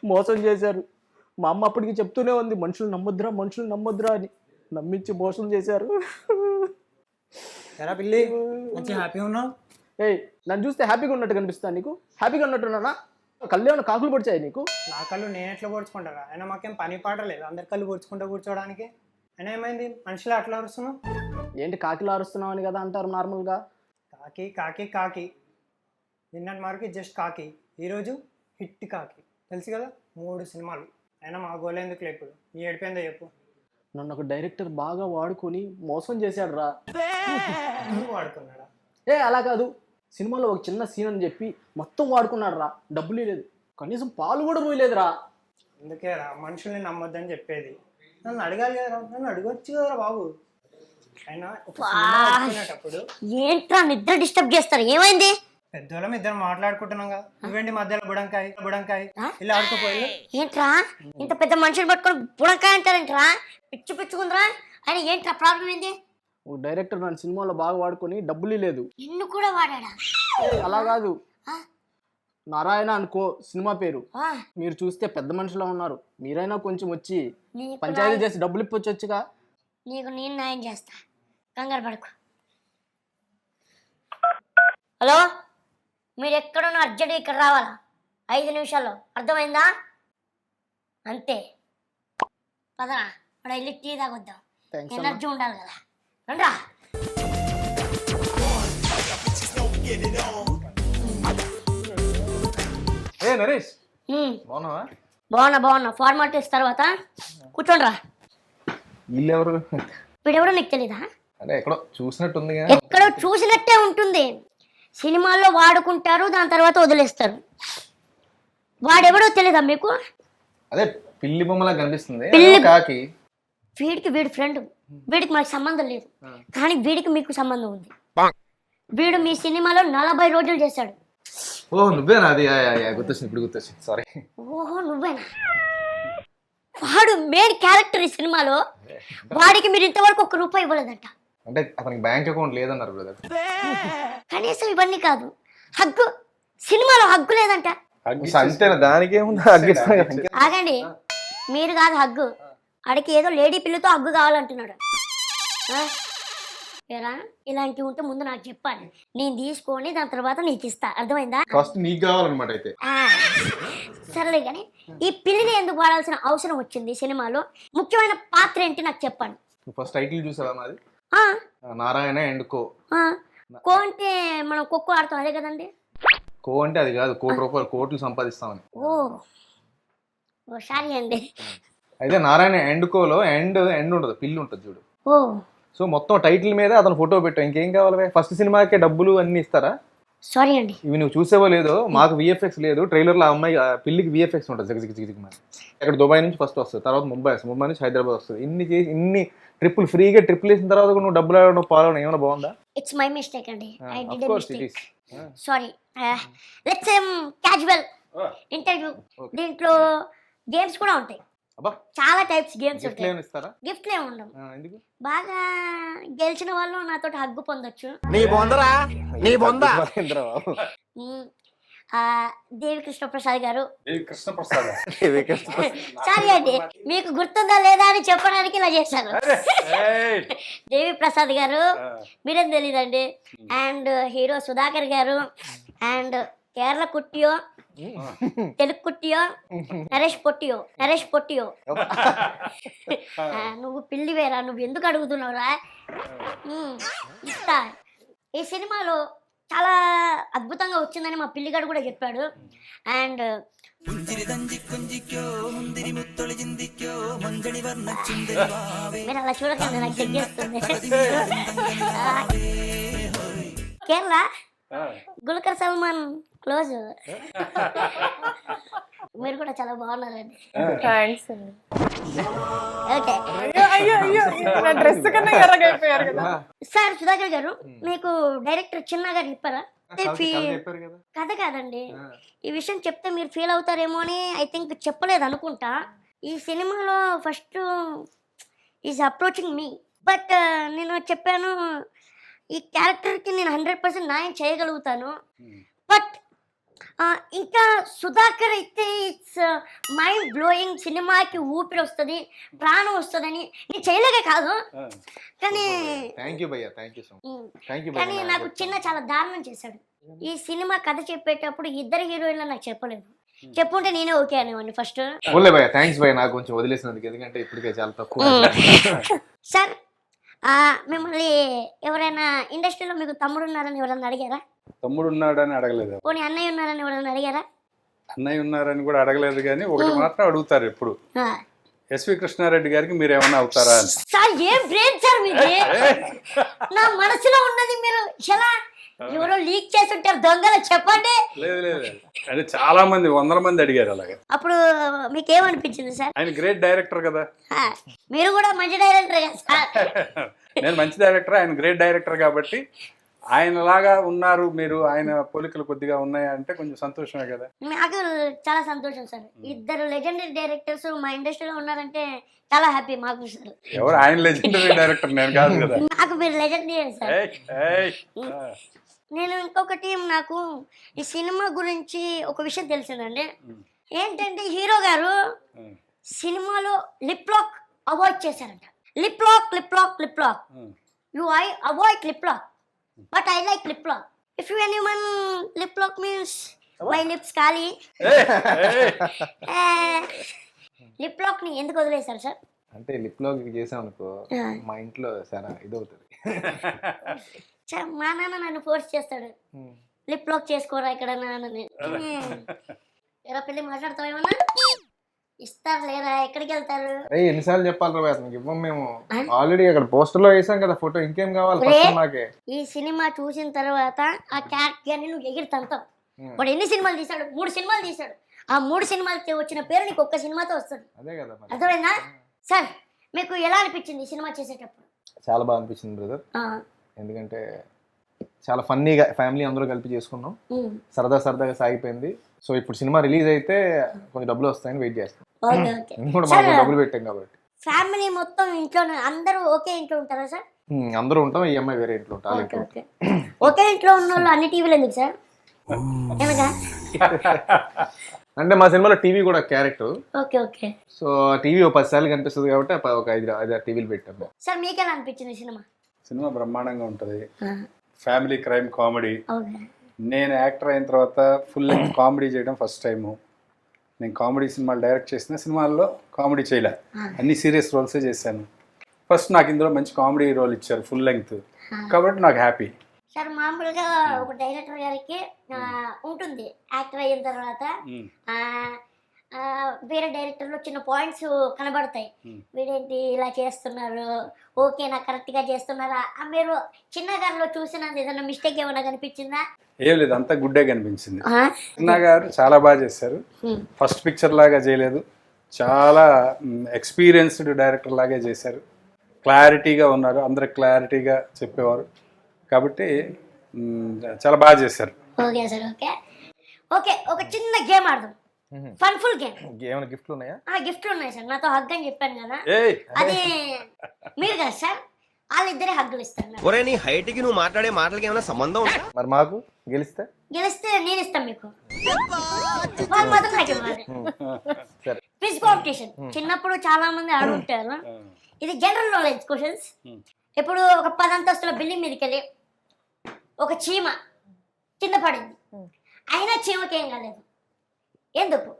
మోసం చేశారు. మా అమ్మ అప్పటికి చెప్తూనే ఉంది, మనుషులు నమ్మొద్దురా మనుషులు నమ్మొద్దురా అని. నమ్మించి మోసం చేశారు. ఎరా పిల్లి మంచి హ్యాపీ ఉన్నావు. ఏయ్, నన్ను చూస్తే హ్యాపీగా ఉన్నట్టు కనిపిస్తాను నీకు? హ్యాపీగా ఉన్నట్టున్నానా? కళ్ళు ఏమైనా కాకులు పొడిచాయి నీకు? నా కళ్ళు నేను ఎట్లా పొడుచుకుంటారా? అయినా మాకేం పని పాట లేదు, అందరి కళ్ళు పొడుచుకుంటూ కూర్చోడానికి. అయినా ఏమైంది మనుషులు అట్లా అరుస్తున్నావు? ఏంటి కాకిలా అరుస్తున్నావు అని కదా అంటారు నార్మల్గా. కాకి కాకి కాకి నిన్నటి వరకు జస్ట్ కాకి, ఈరోజు హిట్ కాకి, తెలుసు కదా 3 సినిమాలు. అయినా మా గోల్ ఎందుకు ఇప్పుడు నీ ఏడిపోయిందో చెప్పు. నన్ను ఒక డైరెక్టర్ బాగా వాడుకొని మోసం చేశాడు రా. నువ్వు వాడుకున్నాడా? అలా కాదు, సినిమాలో ఒక చిన్న సీన్ అని చెప్పి మొత్తం వాడుకున్నాడు రా. డబ్బులు లేదు, కనీసం పాలు కూడా పోయలేదురా. అందుకే రా మనుషుల్ని నమ్మొద్దని చెప్పేది. నన్ను అడగాలి కదరా, నన్ను అడగొచ్చు కదరా బాబు. అయినా ఒక సినిమా అనుకునేటప్పుడు ఏంట్రా నిద్ర డిస్టర్బ్ చేస్తారు? ఏమైంది? పెద్దోళ్ళం ఇద్దరు మాట్లాడుకుంటున్నాం కదా, నువ్వేంటి మధ్యలో బుడంకాయ ఇలా ఆడుకోపోయి. ఏంట్రా ఇంత పెద్ద మనుషులు పట్టుకొని బుడంకాయ అంటారేంట్రా? పిచ్చి పిచ్చుకుందిరా. ఆయన ఏంట్రా ప్రాబ్లం ఏంది? ఒక డైరెక్టర్ నన్ను సినిమాలో బాగా వాడుకొని డబ్బులు లేదు. నిన్ను కూడా వాడాడా? అలా కాదు, నారాయణ అనుకో సినిమా పేరు. ఆ, మీరు చూస్తే పెద్ద మనుషులా ఉన్నారు. మీరైనా కొంచెం వచ్చి నీకు పంచాయతీ చేసి డబ్బులు ఇప్పొచ్చుగా. నీకు నేను న్యాయం చేస్తా, కంగారు పడకు. హలో, మీరు ఎక్కడున్నా అర్జెంట్ ఇక్కడ రావాలా? 5 నిమిషాల్లో, అర్థమైందా? అంతే, పదరా మన వెళ్ళి టీ తాగొద్దాం. థ్యాంక్స్ ఎనర్జీ ఉండాలి కదా, రండ్రా. నరేష్, ఉమ్, బాగున్నావా? బాగున్నా. ఫార్మాలిటీస్ తర్వాత కూర్చోండిరా. వీళ్ళెవరు? వీడెవడో నీకు తెలీదా? అంటే ఎక్కడో చూసినట్టుంది. ఎక్కడో చూసినట్టే ఉంటుంది. సినిమాల్లో వాడుకుంటారు, దాని తర్వాత వదిలేస్తారు. వాడెవడో తెలీదా మీకు? అదే పిల్లి బొమ్మలా కనిపిస్తుంది పిల్లి- కాకి. వీడి ఫ్రెండ్. వీడికి మనకి సంబంధం లేదు, కానీ వీడికి మీకు సంబంధం ఉంది. వీడు మీ సినిమాలో 40 రోజులు చేశాడు. ఓ నువ్వేనా? అది గుర్తొచ్చింది, ఇప్పుడు గుర్తొచ్చింది, సారీ. ఓహో నువ్వేనా? వాడు మెయిన్ క్యారెక్టర్ ఈ సినిమాలో. వాడికి మీరు ఇంతవరకు 1 రూపాయి ఇవ్వలేదంట. అంటే అతనికి బ్యాంక్ అకౌంట్ లేదన్నారు బ్రదర్. కనీసం ఇవన్నీ కాదు, హగ్గు, సినిమాలో హగ్గు లేదంట. అంతేనా? దానికేముంది? ఆగండి, మీరు కాదు హగ్గు, ఆడికి ఏదో లేడీ పిల్లతో హగ్గు కావాలంటున్నాడు. ఏరా, ఇలాంటివి ఉంటే ముందు నాకు చెప్పాలి, నేను తీసుకొని దాని తర్వాత నీకు ఇస్తా, అర్థమైందా? ఫస్ట్ నీకు కావాలన్నమాట అయితే. సరేలే కానీ ఈ పిల్లిని ఎందుకు వాడాల్సిన అవసరం వచ్చింది సినిమాలో? ముఖ్యమైన పాత్ర ఏంటి నాకు చెప్పండి. ఫస్ట్ టైటిల్ చూసావా మాది? ఆ, నారాయణ అండ్ కో. కో అంటే మనం ఖోఖో ఆడతాం అదే కదండి. కో అంటే అది కాదు, కోట్లు సంపాదిస్తామని. ఓ సారీ అండి. అయితే నారాయణ అండ్ కోలో ఎండ్ ఉండదు, పిల్లి ఉంటుంది చూడు. ఓ సో మొత్తం టైటిల్ మీద అతను ఫోటో పెట్టావు, ఇంకేం కావాలి? ఫస్ట్ సినిమాకే డబ్బులు అన్ని ఇస్తారా? సారీ అండి. ఇవి నువ్వు చూసేవో లేదో, మాకు విఎఫ్ఎక్స్ లేదు. ట్రైలర్లో ఆ అమ్మాయి పిల్లికి విఎఫ్ఎక్స్ ఉంటుంది, జిగ్ మరి. ఇక్కడ దుబాయ్ నుంచి ఫస్ట్ వస్తుంది, తర్వాత ముంబై వస్తుంది, ముంబై నుంచి హైదరాబాద్ వస్తుంది. ఇన్ని ట్రిప్పులు ఫ్రీగా ట్రిప్పులు వేసిన తర్వాత నువ్వు డబ్బులు ఆడడం పాలవడం ఏమైనా బాగుందా? ఇట్స్ మై మిస్టేక్ అండి. I did Of course it mistake. is. Sorry. Let's casual interview. దీంట్లో గేమ్స్ కూడా ఉంటాయి, అబ్బా, చాలా టైప్స్ గేమ్స్ గిఫ్ట్లు ఉంటాయి. ఏమైనా ఇస్తారా? గిఫ్ట్లు ఏమి ఉండవు. ఎందుకు? బాగా గెలిచిన వాళ్ళు నాతో హగ్గు పొందొచ్చు. మహేంద్రబాబు. మ్మ్. దేవి కృష్ణ ప్రసాద్ గారు. కృష్ణప్రసాద్. సారీ అండి, మీకు గుర్తుందా లేదా అని చెప్పడానికి ఇలా చేశాను. దేవి ప్రసాద్ గారు మీరేం తెలీదండి. అండ్ హీరో సుధాకర్ గారు, అండ్ కేరళ కుట్టియో, తెలుగు కుట్టియో, నరేష్ పొట్టియో. నువ్వు పిల్లివేరా, నువ్వు ఎందుకు అడుగుతున్నావురా? ఇస్తా. ఈ సినిమాలో చాలా అద్భుతంగా వచ్చిందని మా పిల్లిగాడు కూడా చెప్పాడు. అండ్ మీరు అలా చూడకండి, నాకు చెక్కేస్తుంది. కేరళ గుల్కర్ సల్మాన్ క్లోజ్. మీరు కూడా చాలా బాగున్నారండి. Okay sir. సుధాకర్ గారు, మీకు డైరెక్టర్ చిన్న గారు చెప్పారా? కథ కాదండి, ఈ విషయం చెప్తే మీరు ఫీల్ అవుతారేమో అని ఐ థింక్ చెప్పలేదు అనుకుంటా. ఈ సినిమాలో first is approaching me, but నేను చెప్పాను ఈ క్యారెక్టర్కి నేను 100% న్యాయం చేయగలుగుతాను, బట్ ఇంకా సుధాకర్ అయితే ఇట్స్ మైండ్ బ్లోయింగ్, సినిమాకి ఊపిరి వస్తుంది, ప్రాణం వస్తుందని నేను చేయలేక కాదు, కానీ థ్యాంక్ యూ భయ్యా, thank you so much, um, thank you కానీ నాకు చాలా దారుణం చేశాడు. ఈ సినిమా కథ చెప్పేటప్పుడు ఇద్దరు హీరోయిన్లు నాకు చెప్పలేదు, చెప్పుంటే నేనే ఓకే అనేవాడిని ఫస్ట్. ఓన్లే భయ్యా, థ్యాంక్స్ భయ్యా నాకు కొంచెం వదిలేసినందుకు, ఎందుకంటే ఇప్పటికే చాలా తక్కువ. సార్ మిమ్మల్ని ఎవరైనా ఇండస్ట్రీలో మీకు తమ్ముడు ఉన్నారని ఎవరైనా అడిగారా? తమ్ముడు ఉన్నాడని అడగలేదు, పోనీ అన్నయ్య ఉన్నారని ఎవరైనా అడిగారా? అన్నయ్య ఉన్నారని కూడా అడగలేదు, కానీ ఒకటి మాత్రం అడుగుతారు ఎప్పుడు, ఆ. ఎస్వి కృష్ణారెడ్డి గారికి మీరు ఏమైనా అవుతారా అని. సార్ ఏం బ్రెయిన్ సార్ మీది, నా మనసులో ఉన్నది మీరు ఎలా ఎవరో లీక్ చేసి ఉంటారు దొంగలు, చెప్పండి. లేదు లేదు లేదు. అంటే చాలా మంది, వందల మంది అడిగారు అలాగే. అప్పుడు మీకేమనిపించింది సార్? ఆయన గ్రేట్ డైరెక్టర్ కదా. ఆ, మీరు కూడా మంచి డైరెక్టర్ కదా సార్. నేను మంచి డైరెక్టర్, ఆయన గ్రేట్ డైరెక్టర్ కాబట్టి ఆయనలాగా ఉన్నారు మీరు, ఆయన పోలికలు కొద్దిగా ఉన్నాయా అంటే కొంచెం సంతోషమే కదా. నాకు చాలా సంతోషం సార్, ఇద్దరు లెజెండరీ డైరెక్టర్స్ మా ఇండస్ట్రీలో ఉన్నారంటే చాలా హ్యాపీ మాకు సార్. ఎవరు ఆయన లెజెండరీ డైరెక్టర్, నేను కాదు కదా. నాకు మీరు లెజెండరీ సార్. ఏయ్, ఏయ్. నేను ఇంకొకటి, నాకు ఈ సినిమా గురించి ఒక విషయం తెలిసిందండి. ఏంటంటే హీరో గారు సినిమాలో లిప్ లాక్ అవాయిడ్ చేశారంట. Lip lock lip lock lip lock, you I avoid lip lock, but I like lip lock. If you anyone lip lock means my lips ఖాళీ. లిప్ లాక్ ని ఎందుకు వదిలేశారు సార్? అంటే lip lock చేసాం అనుకో, మా ఇంట్లో చాలా ఇదవుతుంది. మా నాన్న నన్ను ఫోర్స్ చేస్తాడు, లిప్ లాక్ చేసుకోరా ఇక్కడ నాన్నని. ఎరా పెళ్ళి మాట్లాడతావు ఏమన్నా? ఇస్తారు లేరా, ఎక్కడికి వెళ్తారు? అరే ఎన్నిసార్లు చెప్పాలి రా మీకు, ఇవ్వం మేము ఆల్రెడీ అక్కడ పోస్టర్ లో వేసాం కదా ఫోటో, ఇంకేం కావాలి ఫస్ట్ నాకే. ఈ సినిమా చూసిన తర్వాత ఆ క్యారెక్టర్ నువ్వు ఎగిరితంతావు. వాడు ఎన్ని సినిమాలు తీసాడు? 3 సినిమాలు తీసాడు. ఆ 3 సినిమాలకి వచ్చిన పేరు నీకు ఒక్క సినిమాతో వస్తుంది. అదే కదా మరి. అర్థమైందా సార్? మీకు ఎలా అనిపించింది సినిమా చేసేటప్పుడు? చాలా బాగా అనిపించింది బ్రదర్, ఎందుకంటే చాలా ఫన్నీగా ఫ్యామిలీ అందరూ కలిపి చేసుకున్నాం, సరదాగా సాగిపోయింది. సో ఇప్పుడు సినిమా రిలీజ్ అయితే కొంచెం డబ్బులు వస్తాయని వెయిట్ చేస్తాం, కూడా మాకు డబ్బులు పెట్టాం కాబట్టి. ఫ్యామిలీ మొత్తం ఇంట్లోనే అందరూ ఒకే ఇంట్లో ఉంటారా సార్? అందరూ ఉంటాం, ఈ అమ్మాయి వేరే ఇంట్లో ఉంటాం. ఒకే ఇంట్లో ఉన్న వాళ్ళు అన్ని టీవీలు ఎందుకు సార్? ఎనగా అంటే మా సినిమాలో టీవీ కూడా character. Okay okay. So TV 10 సార్లు కనిపిస్తుంది కాబట్టి ఒక 5 టీవీలు పెట్టాము. సార్ మీకు ఎలా అనిపించింది సినిమా? సినిమా బ్రహ్మాండంగా ఉంటుంది, ఫ్యామిలీ క్రైమ్ కామెడీ. ఓకే. నేను యాక్టర్ అయిన తర్వాత ఫుల్ లెంగ్త్ కామెడీ చేయడం ఫస్ట్ టైము. నేను కామెడీ సినిమాలు డైరెక్ట్ చేసిన సినిమాల్లో కామెడీ చేయలే, అన్ని సీరియస్ రోల్సే చేశాను. ఫస్ట్ నాకు ఇందులో మంచి కామెడీ రోల్ ఇచ్చారు ఫుల్ లెంగ్త్, కాబట్టి నాకు హ్యాపీ. సార్ మామూలుగా ఒక డైరెక్టర్ గారికి ఉంటుంది, యాక్టర్ అయిన తర్వాత వేరే డైరెక్టర్లో చిన్న పాయింట్స్ కనబడతాయి, వీడేంటి ఇలా చేస్తున్నారు, ఓకే నాకు కరెక్ట్గా చేస్తున్నారా? మీరు చిన్న గారిలో చూసిన ఏదైనా మిస్టేక్ ఏమైనా కనిపించిందా? ఏం లేదు, అంతా గుడ్డే కనిపించింది. చిన్న గారు చాలా బాగా చేశారు, ఫస్ట్ పిక్చర్ లాగా చేయలేదు, చాలా ఎక్స్పీరియన్స్డ్ డైరెక్టర్ లాగే చేశారు, క్లారిటీగా ఉన్నారు, అందరు క్లారిటీగా చెప్పేవారు, కాబట్టి చాలా బాగా చేశారు. Okay sir. ఓకే ఓకే, ఒక చిన్న గేమ్ ఆడదాం, ఫన్ఫుల్ గేమ్. ఏమైనా గిఫ్ట్లు ఉన్నాయా? గిఫ్ట్లు ఉన్నాయి సార్, నాతో హగ్ అని చెప్పాను కదా, అది మీరు కదా సార్, వాళ్ళిద్దరే హగ్గులు ఇస్తారు. ఒరే నీ హైట్ కి నువ్వు మాట్లాడే మాటలకి ఏమైనా సంబంధం ఉందా? మరి మాకు గెలిస్తే నేను ఇస్తాను మీకు, వాళ్ళు మాత్రం నాకు ఇవ్వాలి. క్విజ్ కాంపిటీషన్ చిన్నప్పుడు చాలా మంది ఆడుంటారు, ఇది జనరల్ నాలెడ్జ్ క్వశ్చన్స్. ఇప్పుడు ఒక 10 అంతస్తుల బిల్డింగ్ మీదకి వెళ్ళి ఒక చీమ కింద పడింది, అయినా చీమకి ఏం కాలేదు, ఎందుకు?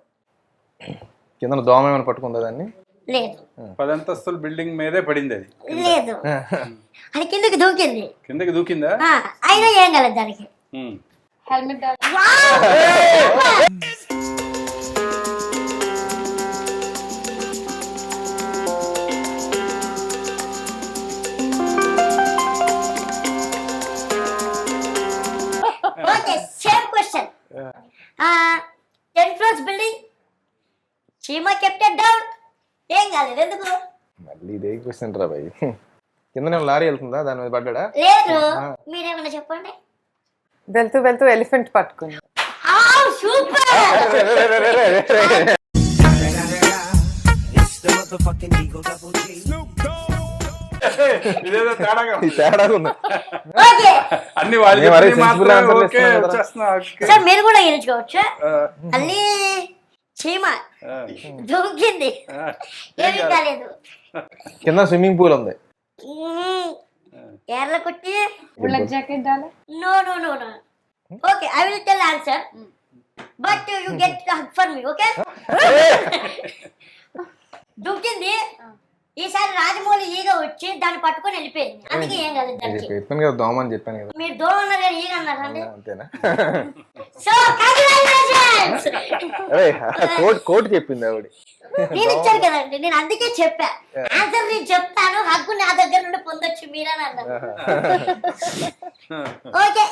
కింద దోమ ఏమైనా పట్టుకుందా దాన్ని? లేదు. 10 అంతస్తుల బిల్డింగ్ మీదే పడింది అది? లేదు, అది కిందకి దూకింది. కిందకి దూకిందా? అయినా ఏం కాలేదు దానికి. Helmet okay, same question. 10 floors building, చీమ కెప్టెన్ డౌన్, ఏం కాలేదు, ఎందుకు? మళ్ళీ ఇదే క్వశ్చన్ రా భయ్. కింద లారీ వెళ్తుందా, దాని మీద పడ్డా? లేదు, మీరేమన్నా చెప్పండి. వెళ్తూ వెళ్తూ ఎలిఫెంట్ పట్టుకుంది. సూపర్. ఇదేదో తేడాగా ఉంది. ఈ తేడాగా ఉంది. ఓకే అన్ని వాళ్ళు నేను మరీ చెప్పినవి sensible మాత్రమే answerలు ఓకే ఇస్తున్నాను కదా. వచ్చేస్తున్నా, ఓకే. సార్ మీరు కూడా గెలుచుకోవచ్చు. ఆ, అల్లి చీమ ఆ, దూకింది, ఆ. ఏమీ కాలేదు. కింద స్విమ్మింగ్ పూల్ ఉంది. ఎర్ర కొట్టి बुलेट जैकेट डाले. No no no no. Okay I will tell answer but you get hug for me. Okay దూకింది. ఈసారి రాజమౌళి ఈగ వచ్చి దాన్ని పట్టుకొని వెళ్ళిపోయింది. అందుకే ఏం కాలేదు దానికి. చెప్పాను కదా దోమ అని చెప్పాను కదా. మీరు దూరం ఉన్నారు కానీ ఈగ అన్నారు అండి. అంతేనా? So congratulations. అరే కోట్ చెప్పింది ఆవిడ. నేను ఇచ్చాను కదండి, నేను అందుకే చెప్పా. ఆన్సర్ నేను చెప్తాను, హక్కు నా దగ్గర నుండి పొందొచ్చు మీరని అన్నారు. ఓకే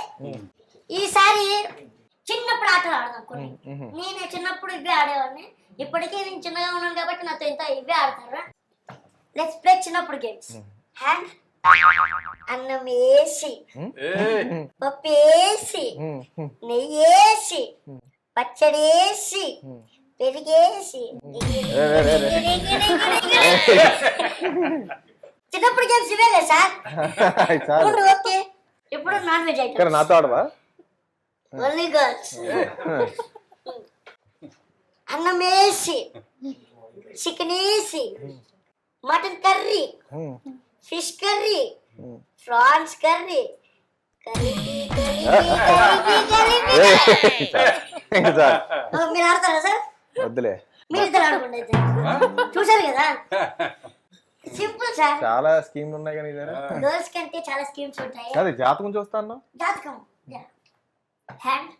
ఈసారి చిన్నప్పుడు ఆటలు ఆడదాం కొన్ని. నేను చిన్నప్పుడు ఇవే ఆడేవాడిని. ఇప్పటికే నేను చిన్నగా ఉన్నాను కాబట్టి నాతో ఇంత ఇవే ఆడతారా. లెట్స్ ప్లే చిన్నప్పుడు గేమ్స్. హ్యాండ్ అన్నం వేసి, పప్పు వేసి, నెయ్యి వేసి, పచ్చడి వేసి, పెరిగేసి. చిన్నప్పుడు గేమ్స్ ఇవే కదా సార్. ఇప్పుడు ఓకే ఇప్పుడు నాన్ వెజ్ ఐటమ్. నాతో ఆడవా? Only girls. అన్నం వేసి, చికెన్ వేసి, mutton curry, fish curry, prawns curry, మీరు ఆడతారా సార్? వద్దులే. మీరు ఇద్దరు ఆడుకోండి అయితే. చూసారు కదా సింపుల్ సార్. చాలా స్కీమ్లు ఉన్నాయి కానీ గర్ల్స్ కంటే చాలా స్కీమ్స్ ఉంటాయి. అదే జాతకం చూస్తాను. జాతకం హ్యాండ్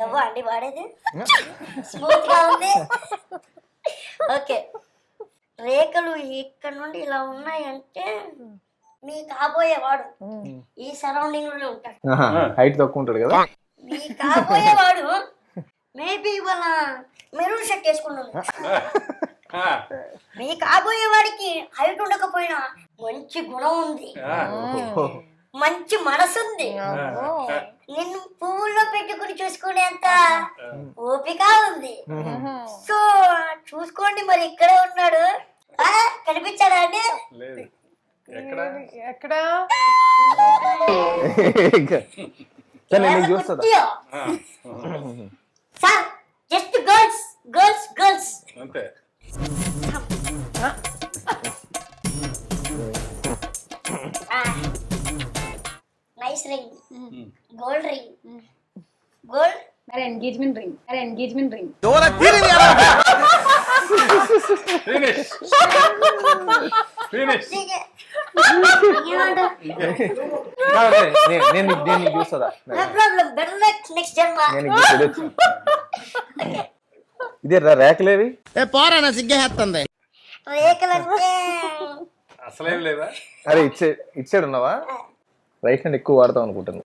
దవ్వ అండి వాడేది స్మూత్ గా ఉంది. ఓకే రేఖలు ఇక్కడ నుండి ఇలా ఉన్నాయంటే మీ కాబోయేవాడు ఈ సరౌండింగ్ లోనే ఉంటాడు. హైట్ తక్కువ ఉంటాడు కదా. మీ కాబోయేవాడు మేబీ వాళ్ళ మెరూన్ షర్ట్ వేసుకున్నాడు. మీ కాబోయేవాడికి హైట్ ఉండకపోయినా మంచి గుణం ఉంది, మంచి మనసుంది, నిన్ను పువ్వుల్లో పెట్టుకుని చూసుకునేంత ఓపిక ఉంది. సో చూసుకోండి మరి ఇక్కడే ఉన్నాడు. కనిపించాడా అండి? లేదు. ఎక్కడ నేను చూస్తుందా sir? Just girls girls girls అంతే. Nice ring, gold ring, gold. मेरा एंगेजमेंट रिंग, मेरा एंगेजमेंट रिंग. Finish finish. నేను నీకు చూస్తుందా? No problem, better luck next జన్మ. ఇదే రేఖలేవి రేఖలంటే అసలేం లేదా? అరే ఇచ్చాడు ఉన్నావా? రైట్ హ్యాండ్ ఎక్కువ వాడతాం అనుకుంటాను.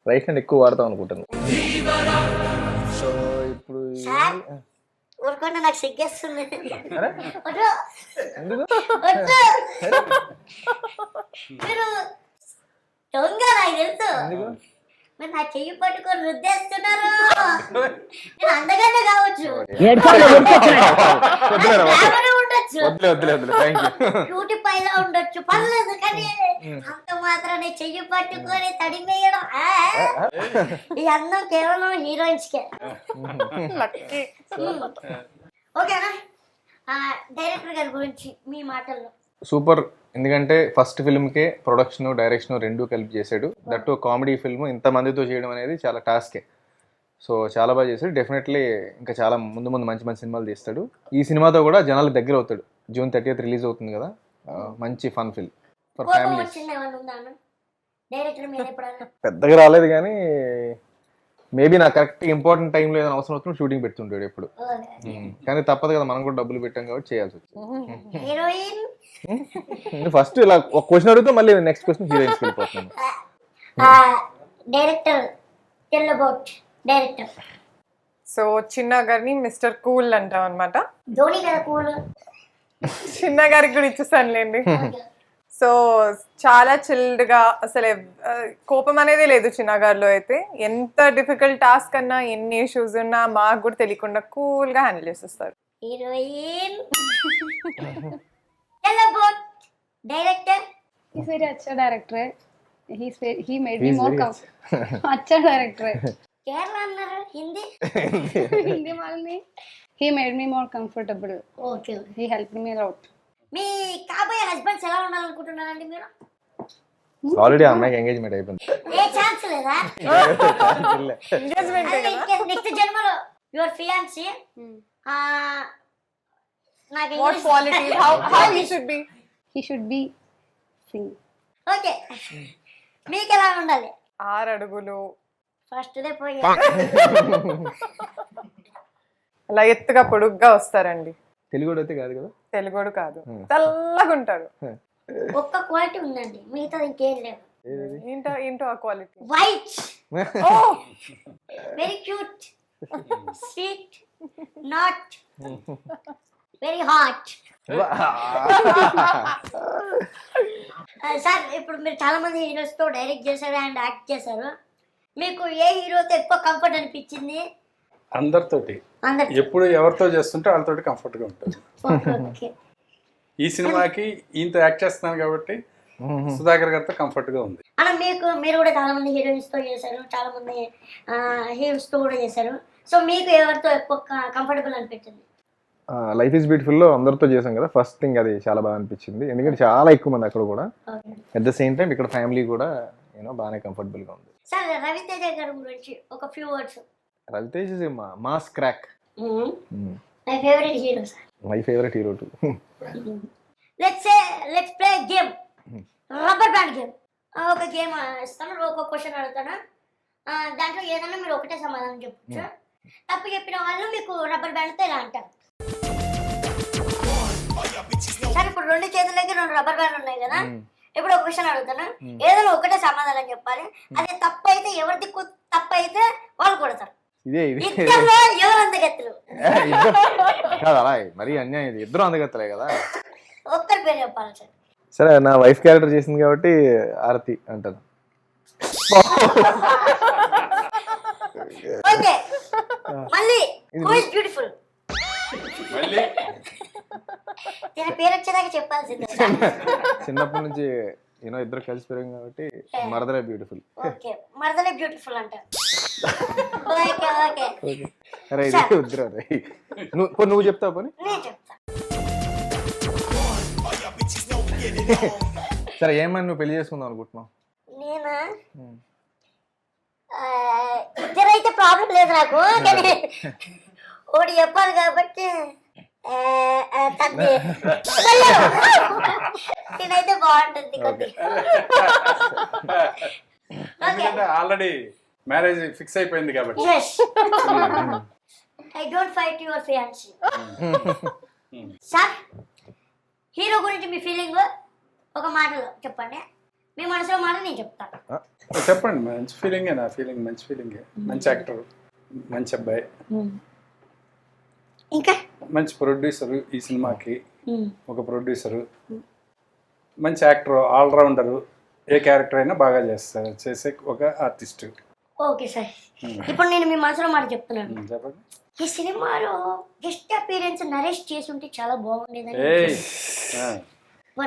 సో ఇప్పుడు సార్ ఊరుకోండి, నాకు సిగ్గేస్తుంది. వద్దు. ఎందుకు? వద్దు. మీరు దొంగ నాకు తెలుసు. మీరు నా చెయ్యి పట్టుకొని రుద్దేస్తున్నారు. నేను అందగానే కావచ్చు, బాగానే ఉండొచ్చు, బ్యూటీ పైలా ఉండొచ్చు, పర్లేదు. కానీ అంత మాత్రాన్ని చెయ్యి పట్టుకొని తడిమేయడం ఈ అందం కేవలం హీరోయిన్స్ కే. ఓకేనా? డైరెక్టర్ గారి గురించి మీ మాటల్లో. సూపర్. ఎందుకంటే ఫస్ట్ ఫిల్మ్కే ప్రొడక్షన్ డైరెక్షన్ రెండూ కలిపి చేశాడు. దట్టు కామెడీ ఫిల్మ్ ఇంతమందితో చేయడం అనేది చాలా టాస్కే. సో చాలా బాగా చేశాడు. డెఫినెట్లీ ఇంకా చాలా ముందు మంచి సినిమాలు తీస్తాడు. ఈ సినిమాతో కూడా జనాలకు దగ్గర అవుతాడు. June 30th రిలీజ్ అవుతుంది కదా. మంచి ఫన్ ఫిల్మ్ ఫర్ ఫ్యామిలీ. పెద్దగా రాలేదు కానీ మేబీ నాకు కరెక్ట్ ఇంపార్టెంట్ టైంలో ఏదైనా అవసరం వచ్చినప్పుడు షూటింగ్ పెడుతుంటాడు ఎప్పుడు. కానీ తప్పదు కదా, మనం కూడా డబ్బులు పెట్టాం కాబట్టి చేయాల్సి వచ్చింది. ఫస్ట్ ఇలా ఒక క్వశ్చన్ అడుగుతూ మళ్ళీ నెక్స్ట్ క్వశ్చన్ హీరోయిన్స్ వెళ్ళిపోతున్నాను. డైరెక్టర్ సో చిన్న గారిని మిస్టర్ కూల్ అంటాం అనమాట. ధోని కదా కూల్. చిన్న గారికి కూడా ఇచ్చేసానులేండి. సో చాలా చిల్డ్గా, అసలు కోపం అనేది లేదు చిన్న గారిలో. అయితే ఎంత డిఫికల్ట్ టాస్క్ అన్నా ఎన్ని ఇష్యూస్ ఉన్నా మాకు కూడా తెలియకుండా కూల్గా హ్యాండిల్ చేసేస్తారు. హీరోయిన్ డైరెక్టర్ He's very अच्छा director है. He made me more अच्छा director है. కేరళ అన్నారు హిందీ. हिंदी मालूम नहीं. He made me more comfortable. Okay. He helped me a lot. మీ కాబోయే హస్బెండ్స్ ఎలా ఉండాలనుకుంటున్నారండి మీరు? ఆల్రెడీ అమ్మాయికి ఎంగేజ్మెంట్ అయిపోయింది. ఏ ఛాన్స్ లేదా? నెక్స్ట్ జన్మలో యువర్ ఫియాన్సీ నాకు What qualities? How he should be? He should be sing. Okay. మీకు ఎలా ఉండాలి? 6 అడుగులు, ఫస్ట్ డే పోయి అలా ఎత్తుగా పొడుగ్గా వస్తారండి. తెలుగు అయితే కాదు కదా, తెలుగోడు కాదు, తెల్లగా ఉంటారు. ఒక్క క్వాలిటీ ఉందండి, మిగతా ఇంకేం లేవు. ఏంటో ఆ quality? White, very cute, sweet, not very hot. Sir ఇప్పుడు మీరు చాలా మంది హీరోస్ తో డైరెక్ట్ చేశారు అండ్ యాక్ట్ చేశారు. మీకు ఏ హీరోతో ఎక్కువ కంఫర్ట్ అనిపించింది? అందరితోటి అందరు. ఎప్పుడు ఎవరితో చేస్తుంటే వాళ్ళతోటి కంఫర్ట్ గా ఉంటుంది. ఓకే. ఈ సినిమాకి ఈయనతో యాక్ట్ చేస్తున్నాను కాబట్టి సుధాకర్ గారితో కంఫర్ట్ గా ఉంది. అలా మీరు కూడా చాలా మంది హీరోయిన్స్ తో చేశారు, చాలా మంది హీరోస్ తో కూడా చేశారు. సో మీకు ఎవరితో ఎక్కువ కంఫర్టబుల్ అనిపించింది? లైఫ్ ఈజ్ బ్యూటిఫుల్ లో అందరితో చేసాం కదా, ఫస్ట్ థింగ్ అది చాలా బాగా అనిపించింది. ఎందుకంటే చాలా ఎక్కువ మంది అక్కడ కూడా, అట్ ద సేమ్ టైం ఇక్కడ ఫ్యామిలీ కూడా బాగానే కంఫర్టబుల్ గా ఉంది. సార్ రవితేజ గారి గురించి ఒక few words. Ravitej is mass crack. My favourite hero sir. My favourite hero to. Let's play game, rubber band game. ఒక గేమ్ ఇస్తాను, ఒక క్వశ్చన్ అడుగుతాను, దాంట్లో ఏదైనా మీరు ఒకటే సమాధానం చెప్పచ్చు. తప్పు చెప్పిన వాళ్ళు మీకు రబ్బర్ బ్యాండ్తో ఇలా అంటారు. సార్ ఇప్పుడు 2 చేతులకి 2 రబ్బర్ బ్యాండ్ ఉన్నాయి కదా, ఇప్పుడు ఒక క్వశ్చన్ అడుగుతాను, ఏదైనా ఒకటే సమాధానం చెప్పాలి. అదే తప్పు అయితే ఎవరి దిక్కు తప్పు అయితే వాళ్ళు కొడతారు. ఇద్దరు ఎవరు అందగత్తలు? అలా మరి అన్యాయం, ఇది ఇద్దరు అందగత్తలే కదా. ఒక్కరి పేరు చెప్పాలి సార్. సరే, నా వైఫ్ క్యారెక్టర్ చేసింది కాబట్టి ఆరతి అంటాను. ఓకే, మళ్ళీ హూ ఇస్ బ్యూటిఫుల్? దీని పేరు వచ్చేదాకా చెప్పాల్సిందే. చిన్నప్పటి నుంచి ఇద్దరు కలిసి పెరిగాం కాబట్టి మరదలే బ్యూటిఫుల్. ఓకే, మరదలే బ్యూటిఫుల్ అంటారు. Okay okay. అరే ఇది వద్దురా, నువ్వు చెప్తావు పని. నేను చెప్తా. సరే, ఏమని నువ్వు పెళ్లి చేసుకుందాం అనుకుంటున్నావు? నేనా? ఇద్దరైతే ప్రాబ్లం లేదు నాకు, కానీ ఒకటి చెప్పాలి కాబట్టి నేనైతే బాగుంటుంది కొద్దిగా. ఆల్రెడీ మ్యారేజ్ ఫిక్స్ అయిపోయింది కాబట్టి. I don't fight your fiancée. Sir, hero గురించి మీ ఫీలింగ్ ఒక మాటలో చెప్పండి. మీ మనసులో మాట నేను చెప్తాను. చెప్పండి. మంచి ఫీలింగే, నా ఫీలింగ్ మంచి ఫీలింగే. మంచి యాక్టర్, మంచి అబ్బాయి, ఇంకా మంచి ప్రొడ్యూసరు. ఈ సినిమాకి ఒక ప్రొడ్యూసరు, మంచి యాక్టర్, ఆల్రౌండరు. ఏ క్యారెక్టర్ అయినా బాగా చేసే ఒక ఆర్టిస్ట్. ఓకే సార్, ఇప్పుడు నేను మీ మనసులో మాట చెప్తున్నాను. చెప్పండి. ఈ సినిమాలో గెస్ట్ అపీరెన్స్ నరేష్ చేసి ఉంటే చాలా బాగుండేదని.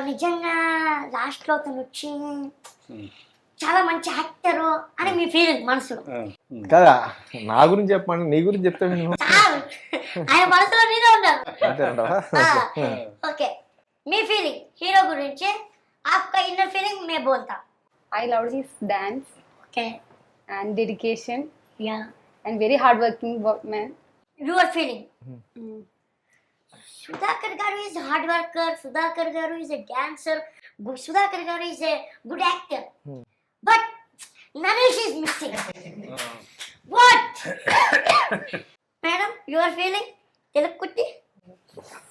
నిజంగా లాస్ట్ లో తను వచ్చి చాలా మంచి యాక్టర్ అని మీ ఫీలింగ్ మనసులో కదా. నా గురించి చెప్పండి, నీ గురించి చెప్తే ఆయన మనసులో నేనే ఉన్నాను. ఓకే, మీ ఫీలింగ్ హీరో గురించి, आपका इनर फीलिंग मैं बोलता. I loved his dance. Okay. And dedication. Yeah. And very hardworking man. Your feeling. Sudhakar garu is a hard worker. Sudhakar garu is a dancer. Sudhakar garu is a good actor. But Naresh is missing. What? Madam, your feeling? Telukutti?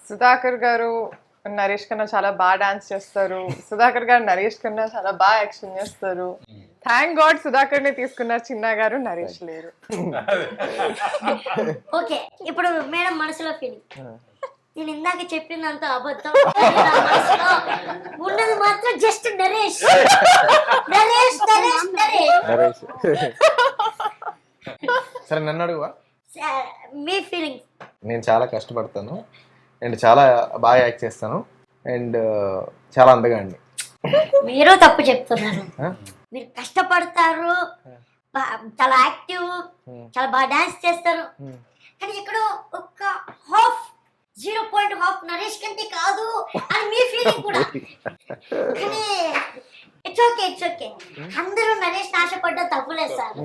Sudhakar గారు నరేష్ కన్నా చాలా బాగా dance చేస్తారు. సుధాకర్ గారు నరేష్ కన్నా చాలా బాగా action చేస్తారు. థ్యాంక్ గాడ్ సుధాకర్ ని తీసుకున్నారు చిన్న గారు, నరేష్ లేరు. ఓకే, ఇప్పుడు మేడం మనసులో ఫీలింగ్. నేను ఇందాక చెప్పిందంత అబద్ధం, ఉన్నది మాత్రం జస్ట్ నరేష్. నరేష్ నరేష్ నరేష్. సరే, నన్ను అడుగువా. మీ ఫీలింగ్? నేను చాలా కష్టపడతాను అండ్ చాలా బాగా యాక్ట్ చేస్తాను అండ్ చాలా అందగాడిని. మీరు తప్పు చెప్తున్నారు. మీరు కష్టపడతారు, చాలా యాక్టివ్, చాలా బాగా డాన్స్ చేస్తారు, కానీ ఎక్కడో ఒక హాఫ్ 0.5 నరేష్ కంటే కాదు అని మీ ఫీలింగ్ కూడా. కానీ ఇట్స్ ఓకే. అందరూ నరేష్ ఆశపడ్డా తప్పులేదు సార్.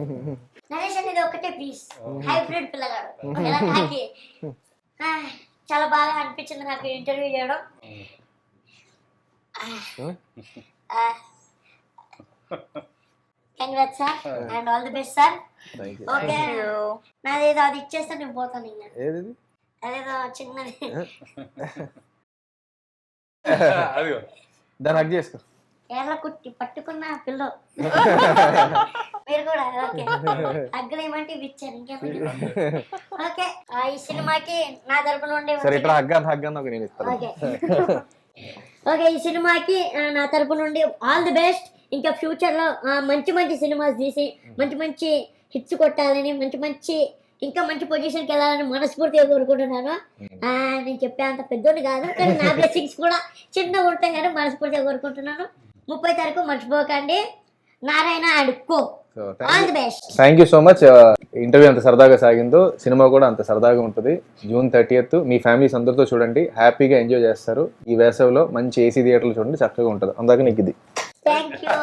నరేష్ అనేది ఒకటే పీస్, హైబ్రిడ్ పిల్లగాడు. ఎలా నాకి చాలా బాగా అనిపించింది నాకు ఇంటర్వ్యూ చేయడం. Congrats sir and all the best sir. Okay, నాదేదో అది ఇచ్చేస్తే నేను పోతాను. ఇంకా అదేదో చిన్నది దాన్ని హగ్ చేసుకో. కేరళ కుట్టి పట్టుకున్న పిల్ల మీరు కూడా. ఓకే, అగ్గలేమంటే ఇవి ఇచ్చారు. ఇంకేమైనా ఓకే. ఈ సినిమాకి నా తరపు నుండి సరే ఇట్లా హగ్ నేను ఇస్తాను. ఓకే, ఈ సినిమాకి నా తరపు నుండి ఆల్ ది బెస్ట్. ఇంకా ఫ్యూచర్ లో మంచి సినిమాస్ తీసి మంచి హిట్స్ కొట్టాలని, ఇంకా మంచి పొజిషన్కి వెళ్ళాలని మనస్ఫూర్తిగా కోరుకుంటున్నాను. నేను చెప్పే అంత పెద్దోని కాదు, కానీ నా బ్లెస్సింగ్స్ కూడా చిన్నగా ఉంటాయని మనస్ఫూర్తిగా కోరుకుంటున్నాను. 30 తారీఖు మర్చిపోకండి. Narayana and co. All the best. Thank you so much. Interview అంత సరదాగా సాగిందో సినిమా కూడా అంత సరదాగా ఉంటుంది. June 30th మీ ఫ్యామిలీస్ అందరితో చూడండి, హ్యాపీగా ఎంజాయ్ చేస్తారు. ఈ వేసవిలో మంచి ఏసీ థియేటర్లు చూడండి, చక్కగా ఉంటుంది. అందుకే నీకు ఇది. Thank you.